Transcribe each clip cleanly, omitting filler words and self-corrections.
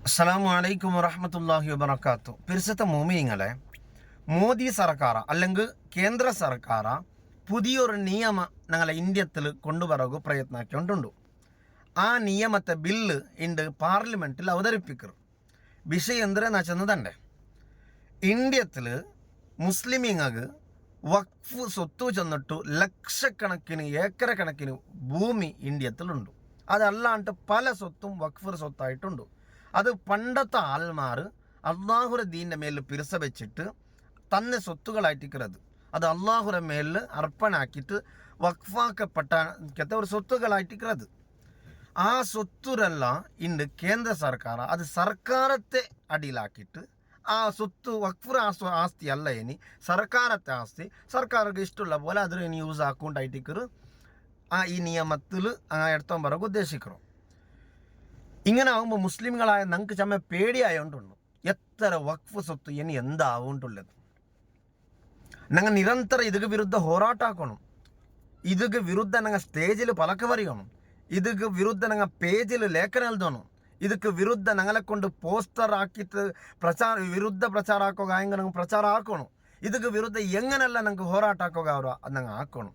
അസ്സലാമു അലൈക്കും വറഹ്മത്തുള്ളാഹി വബറകാതുഹു. പിരിസത്തെ മോമിനിങ്ങളെ, മോദി സർക്കാർ അല്ലെങ്കിൽ കേന്ദ്ര സർക്കാർ പുതിയൊരു നിയമ ഞങ്ങളെ ഇന്ത്യത്തിൽ കൊണ്ടുവരക പ്രയത്നാക്കിക്കൊണ്ടുണ്ട്. ആ നിയമത്തെ ബില്ല് ഇണ്ട് പാർലമെൻറ്റിൽ അവതരിപ്പിക്കರು. വിഷയം എന്തെന്ന് വെച്ചെന്നതണ്ടേ, ഇന്ത്യത്തിൽ മുസ്ലിമീങ്ങൾക്ക് വഖഫ് സ്വത്ത് ചെന്നിട്ട് ലക്ഷക്കണക്കിന് ഏക്കർ കണക്കിന് ഭൂമി ഇന്ത്യത്തിലുണ്ട്. അതല്ലാണ്ട് പല സ്വത്തും വഖഫ് സ്വത്തായിട്ടുണ്ട്. അത് പണ്ടത്തെ ആൾമാർ അള്ളാഹുര ദീൻ്റെ മേലിൽ പിരിസ വെച്ചിട്ട് തന്നെ സ്വത്തുകളായിട്ടിക്കുന്നത്. അത് അള്ളാഹുര മേലിൽ അർപ്പണാക്കിയിട്ട് വഖഫാക്കപ്പെട്ട ഒരു സ്വത്തുകളായിട്ടിക്കുന്നത്. ആ സ്വത്തുരെല്ലാം ഇണ്ട് കേന്ദ്ര സർക്കാർ അത് സർക്കാരത്തെ അടിയിലാക്കിയിട്ട് ആ സ്വത്ത് വഖഫ് ആസ്തി അല്ല, ഇനി സർക്കാരത്തെ ആസ്തി സർക്കാർക്ക് ഇഷ്ടമുള്ള പോലെ അതിന് ഇനി യൂസ് ആക്കൊണ്ടായിട്ടിക്കറ് ഈ നിയമത്തിൽ എടുത്തോൻ പറയാൻ ഉദ്ദേശിക്കണം. ഇങ്ങനെ ആകുമ്പോൾ മുസ്ലിങ്ങളായ ഞങ്ങൾക്ക് ചമ്മ പേടിയായോണ്ടുണ്ട്. എത്ര വഖഫ് സ്വത്ത് ഇനി എന്താവുണ്ടുള്ളത്. ഞങ്ങൾ നിരന്തരം ഇതിക്ക് വിരുദ്ധ ಹೋರಾಟಾക്കണം. ഇതിക്ക് വിരുദ്ധ ഞങ്ങൾ സ്റ്റേജിൽ പലക്ക് പറയണം. ഇതിക്ക് വിരുദ്ധ ഞങ്ങൾ പേജിൽ ലേഖനം എഴുതണം. ಇದಕ್ಕೆ ವಿರುದ್ಧ ഞങ്ങളെ കൊണ്ട് പോസ്റ്റർ ആക്കിയിട്ട് വിരുദ്ധ പ്രಚಾರ ಹಾಕೋ ಹೆಂಗೆ ನಂಗೆ ಪ್ರಚಾರ ಹಾಕೋಣ. ಇದಕ್ಕೆ ವಿರುದ್ಧ ಹೆಂಗನೆಲ್ಲ ನಂಗೆ ಹೋರಾಟ ಹಾಕೋ ಅದು ನಂಗೆ ಹಾಕೋಣ.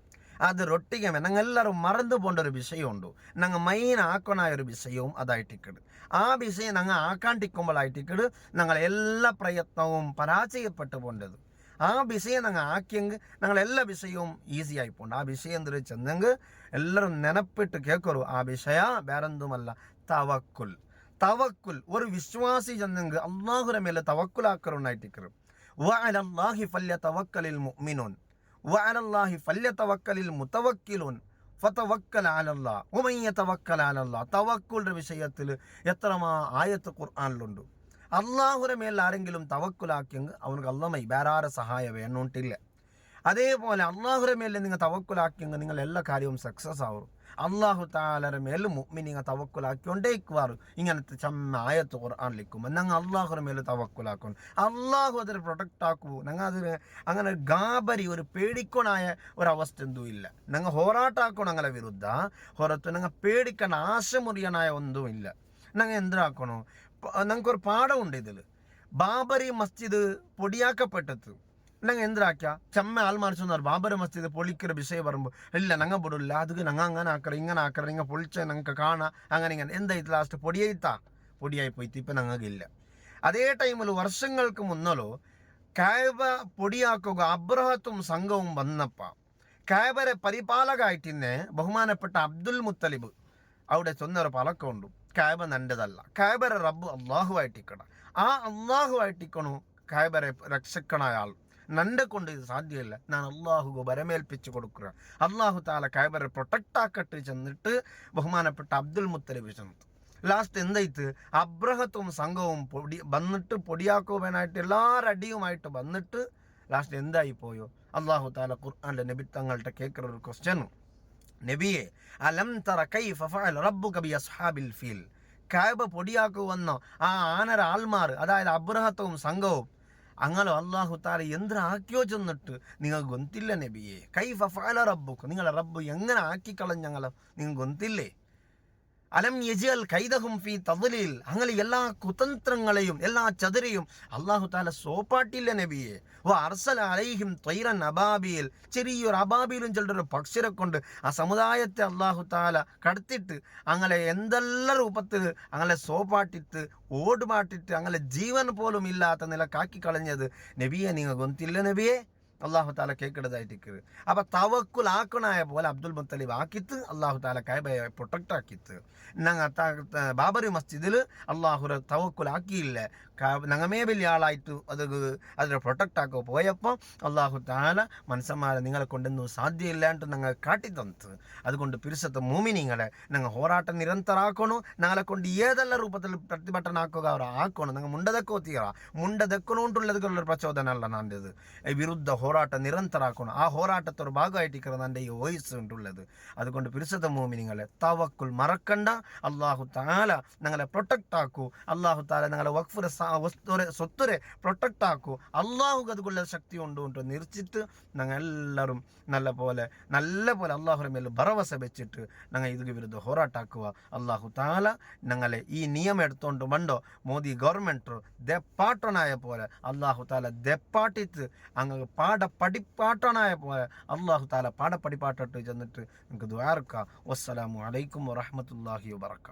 ಅದರೊಟ್ಟಿಗೆ ഞങ്ങളെല്ലാവരും മറന്നു പോകേണ്ട ഒരു വിഷയമുണ്ട്. ഞങ്ങൾ മെയിൻ ആക്കണായ ഒരു വിഷയവും അതായിട്ടിക്കട്. ആ വിഷയം ഞങ്ങൾ ആക്കാണ്ടിരിക്കുമ്പോഴായിട്ടിക്കട് ഞങ്ങൾ എല്ലാ പ്രയത്നവും പരാജയപ്പെട്ടു പോകേണ്ടത്. ആ വിഷയം ഞങ്ങൾ ആക്കിയെങ്കിൽ ഞങ്ങളെല്ലാ വിഷയവും ഈസി ആയി പോകണ്ട. ആ വിഷയം എന്തൊരു ചെന്നെങ്കിൽ എല്ലാവരും നെനപ്പിട്ട് കേൾക്കറു. ആ വിഷയ വേറെന്തുമല്ല, തവക്കുൽ. തവക്കുൽ ഒരു വിശ്വാസി ചെന്നെങ്കിൽ അള്ളാഹുര മേലെ തവക്കുലാക്കറുണ്ടായിട്ടിക്കറ്. വഅലല്ലാഹി ഫല്യതവക്കലിൽ മുഅ്മിനൂൻ വഅലല്ലാഹി ഫല്യതവക്കലിൽ മുതവക്കിലൂൻ ഫതവക്കൽ അലല്ലാഹ് വമൻ യതവക്കൽ അലല്ലാഹ്. തവക്കുലിന്റെ വിഷയത്തിൽ എത്രമാ ആയത്ത് ഖുർആനിലുണ്ട്. അള്ളാഹുര മേൽ ആരെങ്കിലും തവക്കുലാക്കിയെങ്കിൽ അവർക്ക് അള്ളമൈ വേറെ സഹായം വേണോട്ടില്ല. അതേപോലെ അള്ളാഹുര മേലെ നിങ്ങൾ തവക്കുലാക്കിയെങ്കിൽ നിങ്ങൾ എല്ലാ കാര്യവും സക്സസ് ആവും. അള്ളാഹു താലയുടെ മേലും മുഅ്മിനീങ്ങൾ തവക്കുലാക്കിക്കൊണ്ടേക്കുവാറ്. ഇങ്ങനത്തെ ചമ്മ ആയത്ത് ഖുർആനിലിരിക്കുമ്പോൾ ഞങ്ങൾ അള്ളാഹുര മേൽ തവക്കുലാക്കണം. അള്ളാഹു അതിന് പ്രൊട്ടക്റ്റ് ആക്കൂ. ഞങ്ങൾ അതിന് അങ്ങനെ ഗാബരി ഒരു പേടിക്കണായ ഒരവസ്ഥ എന്തും ഇല്ല. ഞങ്ങൾ ಹೋರಾಟಾക്കണം ഞങ്ങളെ വിരുദ്ധ. ಹೊರತು ഞങ്ങൾ പേടിക്കണ ആശമുറിയനായ ഒന്നും ഇല്ല. ഞങ്ങൾ എന്താക്കണോ, ഞങ്ങൾക്കൊരു പാഠമുണ്ട് ഇതിൽ. ബാബരി മസ്ജിദ് പൊടിയാക്കപ്പെട്ടത് ഞങ്ങൾ എന്തിനാക്കിയ ചമ്മ ആൾമാരിച്ചെന്നാർ ബാബരി മസ്ജിദ് പൊളിക്കൊരു വിഷയം പറയുമ്പോൾ ഇല്ല ഞങ്ങൾ പൊടില്ല, അത് ഞങ്ങൾ അങ്ങനെ ആക്കറ ഇങ്ങനെ ആക്കറ നിങ്ങൾ പൊളിച്ച ഞങ്ങൾക്ക് കാണാം അങ്ങനെ ഇങ്ങനെ എന്തായിട്ട് ലാസ്റ്റ് പൊടിയായി പോയിട്ട് ഇപ്പം ഞങ്ങൾക്കില്ല. അതേ ടൈമിൽ വർഷങ്ങൾക്ക് മുന്നല്ലോ കായബ പൊടിയാക്കുക അബ്രഹത്തും സംഘവും വന്നപ്പോൾ കായബരെ പരിപാലകമായിട്ടിന്നെ ബഹുമാനപ്പെട്ട അബ്ദുൽ മുത്തലിബ് അവിടെ ചൊന്നൊരു പലക്കമുണ്ട്. കായബ നല്ലതല്ല, കായബരെ റബ്ബ് അള്ളാഹുവായിട്ടിക്കണം. ആ അള്ളാഹുവായിട്ടിക്കണു കായബരെ രക്ഷക്കണായ ആൾ. നന്നെ കൊണ്ട് ഇത് സാധ്യമല്ല, ഞാൻ അള്ളാഹുക്ക് ബരമേൽപ്പിച്ച് കൊടുക്കുക. അള്ളാഹു താല കായബരെ പ്രൊട്ടക്റ്റ് ആക്കട്ട് ചെന്നിട്ട് ബഹുമാനപ്പെട്ട അബ്ദുൽ മുത്തലിബ് ചെന്നത്. ലാസ്റ്റ് എന്തായിട്ട് അബ്രഹത്തും സംഘവും വന്നിട്ട് പൊടിയാക്കുവാനായിട്ട് എല്ലാവരും അടിയുമായിട്ട് വന്നിട്ട് ലാസ്റ്റ് എന്തായി പോയോ. അള്ളാഹു താല ഖുർആനിലെ നബി തങ്ങളുടെ കേൾക്കുന്ന ഒരു ക്വസ്റ്റ്യനും, നബിയെ അലം തറ കൈഫ ഫഅല റബ്ബുക ബി അസ്ഹാബിൽ ഫീൽ. കായബ പൊടിയാക്കുവന്നോ ആ ആനര ആൾമാർ, അതായത് അബ്രഹത്തും സംഘവും അങ്ങനെ അള്ളാഹു താല എന്തിനാ ആക്കിയോ ചെന്നിട്ട് നിങ്ങൾക്ക് ഗൊന്തില്ല നബിയെ. കൈഫ ഫഅല റബ്ബുക, നിങ്ങളെ റബ്ബ് എങ്ങനെ ആക്കിക്കളഞ്ഞ ഞങ്ങളെ നിങ്ങൾക്ക് ഗൊന്തില്ലേ. അലം യജ്അൽ കൈദഹും ഫീ തദ്ലീൽ, അങ്ങനെ എല്ലാ കുതന്ത്രങ്ങളെയും എല്ലാ ചതുരയും അള്ളാഹു താല സോപ്പാട്ടില്ല നബിയെ. ഓ അർസല അലൈഹിം ത്വയ്റൻ അബാബീൽ, ചെറിയൊരു അബാബീലും ചിലരുടെ പക്ഷിരെ കൊണ്ട് ആ സമുദായത്തെ അള്ളാഹു താല കടത്തിട്ട് അങ്ങനെ എന്തെല്ലാം രൂപത്തിൽ അങ്ങനെ സോപ്പാട്ടിട്ട് ഓടുപാട്ടിട്ട് അങ്ങനെ ജീവൻ പോലും ഇല്ലാത്ത നിലക്കാക്കി കളഞ്ഞത് നബിയെ നിങ്ങൾ ഗൊന്തില്ല നബിയെ. അള്ളാഹു താല കേൾക്കണതായിട്ട് അപ്പം തവക്കുൽ ആക്കണായ പോലെ അബ്ദുൽ മുത്തലിബ് ആക്കിത്ത് അള്ളാഹു താല കായബയെ പ്രൊട്ടക്റ്റ് ആക്കിത്ത്. ഞങ്ങൾ ബാബറി മസ്ജിദിൽ അള്ളാഹുര തവക്കുൽ ആക്കിയില്ല. ഞങ്ങമേ വലിയ ആളായിട്ട് അതിനെ പ്രൊട്ടക്റ്റ് ആക്കുക പോയപ്പോൾ അള്ളാഹു താല മനുഷ്യന്മാരെ നിങ്ങളെ കൊണ്ടൊന്നും സാധ്യമില്ലാണ്ട് ഞങ്ങൾ കാട്ടിത്തന്നത്. അതുകൊണ്ട് പിരിസത്തെ മോമിനിങ്ങളെ ഞങ്ങൾ ಹೋರಾಟ നിരന്തരാക്കണോ. ഞങ്ങളെ കൊണ്ട് ഏതെല്ലാം രൂപത്തിൽ പ്രതിഭട്ടനാക്കുക അവർ ആക്കണം. ഞങ്ങൾ മുണ്ടതെക്കോ തീറ മുണ്ടതെക്കണോണ്ടുള്ളതുള്ളൊരു പ്രചോദനമല്ല നാണ്ടത്. വിരുദ്ധ ಹೋರಾಟ ನಿರಂತರ ಆಕೋಣ. ಆ ಹೋರಾಟದ ಭಾಗമായിട്ടിരിക്കുന്നത് എൻ്റെ ഈ വോയിസ് ഉണ്ടുള്ളത്. അതുകൊണ്ട് പരിശുദ്ധ മോമിനിങ്ങളെ തവക്കുൽ മറക്കണ്ട. അള്ളാഹു താല ഞങ്ങളെ പ്രൊട്ടക്റ്റ് ആക്കൂ. അള്ളാഹു താല ഞങ്ങളെ വഖഫിലെ സ്വത്തുരെ പ്രൊട്ടക്റ്റ് ആക്കൂ. അള്ളാഹുക്ക് അതുകൊള്ള ശക്തി ഉണ്ട് നിറച്ചിട്ട് ഞങ്ങൾ എല്ലാവരും നല്ല പോലെ അള്ളാഹുവിൻ്റെ മേൽ ഭരവസ വെച്ചിട്ട് ഞങ്ങൾ ഇതിന് വിരുദ്ധ ಹೋರಾಟಾക്കുക. അള്ളാഹു താല ഞങ്ങളെ ഈ നിയമം എടുത്തുകൊണ്ട് വണ്ടോ മോദി ഗവൺമെൻറ് ദെപ്പാട്ടനായ പോലെ അള്ളാഹു താല ദെപ്പാട്ടിത്ത് അങ്ങ് പാഠപടിപ്പാട്ടനായ പോലെ അള്ളാഹു താല പാഠപടിപ്പാട്ടിട്ട് ചെന്നിട്ട് നമുക്ക് ദ്വാരക്കാം. വസ്സലാമു അലൈക്കും വറഹ്മത്തുള്ളാഹി വബറകാതുഹു.